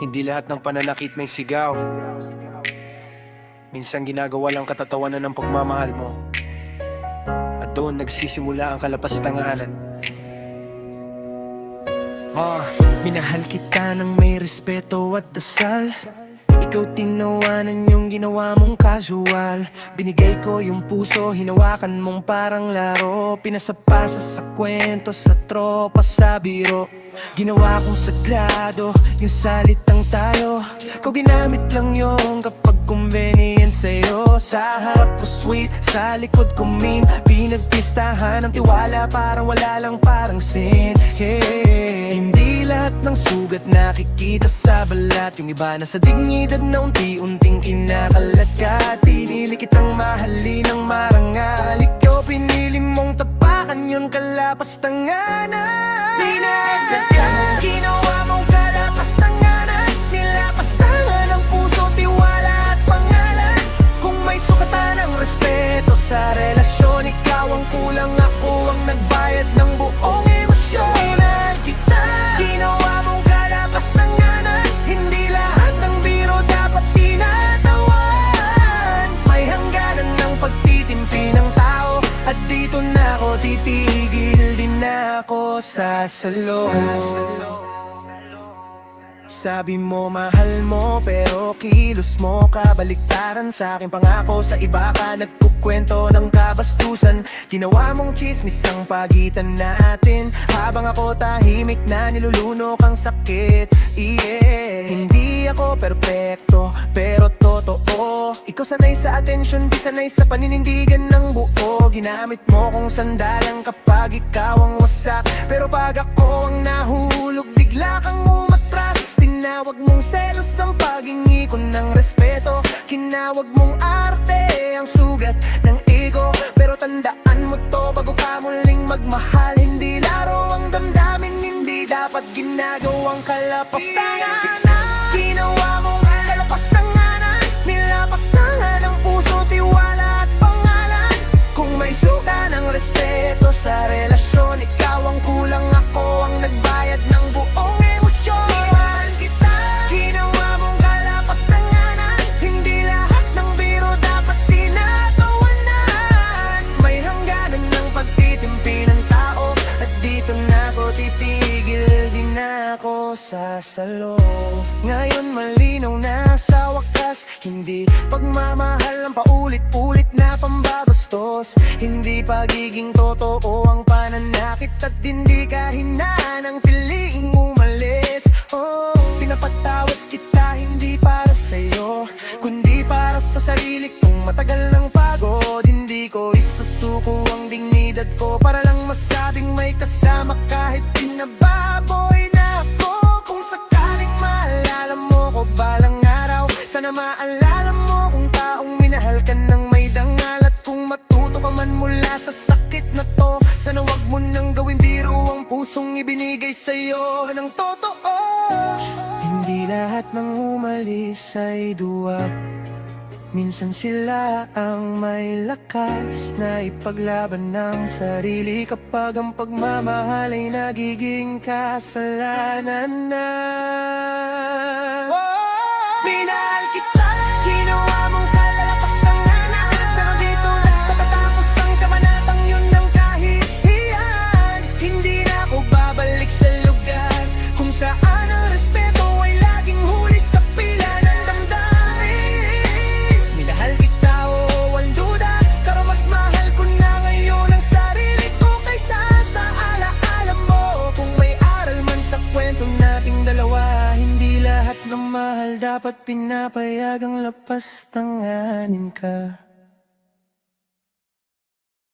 Hindi lahat ng pananakit may sigaw. Minsan ginagawa lang katatawanan ng pagmamahal mo, at doon nagsisimula ang kalapastanganan. Minahal kita ng may respeto at dasal. Ikaw tinawanan yung ginawa mong casual. Binigay ko yung puso, hinawakan mong parang laro. Pinasapasa sa kwento, sa tropa, sa biro. Ginawa kong sagrado, yung salitang tayo. Ikaw ginamit lang yung kapag convenient sa'yo. Sa harap ko sweet, sa likod ko mean. Pinagpistahan ng tiwala, parang wala lang, parang sin. Hindi lahat ng sugat nakikita sa balat. Yung iba na sa dignidad na unti-unting kinakalat. Pinili kitang mahalin ng marangal. Ikaw pinili mong tapakan yung kalapastanganan. Pinagdagan, ginawa mong kalapastanganan. Nilapastangan ang puso, tiwala at pangalan. Kung may sukatan ng respeto sa relasyon, ikaw ang kulang, ako ang nagbayad ng buong emosyon. Minahal kita, ginawa mong kalapastanganan. Hindi lahat ng biro dapat tinatawan. May hangganan ng pagtitimpi ng tao, at dito na ako titigil, din na ako sasalo. Sabi mo mahal mo, pero kilos mo kabaliktaran sa aking pangako. Sa iba ka nagkukwento ng kabastusan. Ginawa mong chismis ang pagitan natin, habang ako tahimik na nilulunok ang sakit. Hindi ako perpekto, pero totoo. Ikaw sanay sa atensyon, di sanay sa paninindigan ng buo. Ginamit mo kong sandalan kapag ikaw ang wasak, pero pag ako ang nahulog, bigla kang umatras. Tinawag mong selos ang paghingi ko ng respeto. Kinawag mong arte ang sugat ng ego. Pero tandaan mo to, bago ka muling magmahal, hindi laro ang damdamin, hindi dapat ginagawang kalapastanganan. Ginawa mong kalapastanganan. Nilapastangan ang puso, tiwala at pangalan. Kung may suka ng respeto sa relasyon, ikaw ang kulang, ako ang nagbayad ng buong emosyon. Sasalo. Ngayon malinaw na sa wakas, hindi pagmamahal ang paulit-ulit na pambabastos. Hindi pagiging totoo ang pananakit, at hindi kahinaan ang piliing umalis. Pinapatawad kita hindi para sa'yo, kundi para sa sarili kong matagal ng pagod. Hindi ko isusuko ang dignidad ko para lang masabing may kasama, kahit pinababoy na ako. Kung sakaling maalala mo ko balang araw, sana maalala mo kung taong minahal ka ng may dangal. At kung matuto ka man mula sa sakit na to, sana wag mo nang gawin biro ang pusong ibinigay sa'yo ng totoo. Hindi lahat ng umalis ay duwag. Minsan sila ang may lakas na ipaglaban ng sarili, kapag ang pagmamahal ay nagiging kasalanan na. Minahal kita, ginawa mong kalapastanganan. Pero dito nagtatapos ang kamanatang yun ng kahihiyan. Hindi na ako babalik sa lugar kung saan ang respeto ay laging huli sa pila ng damdamin. Minahal kita, oo, walang duda, pero mas mahal ko na ngayon ang sarili ko kaysa sa alaala mo. Kung may aral man sa kwento nating dalawa, hindi lahat ng mahal dapat pinapayagang lapastanganin ka.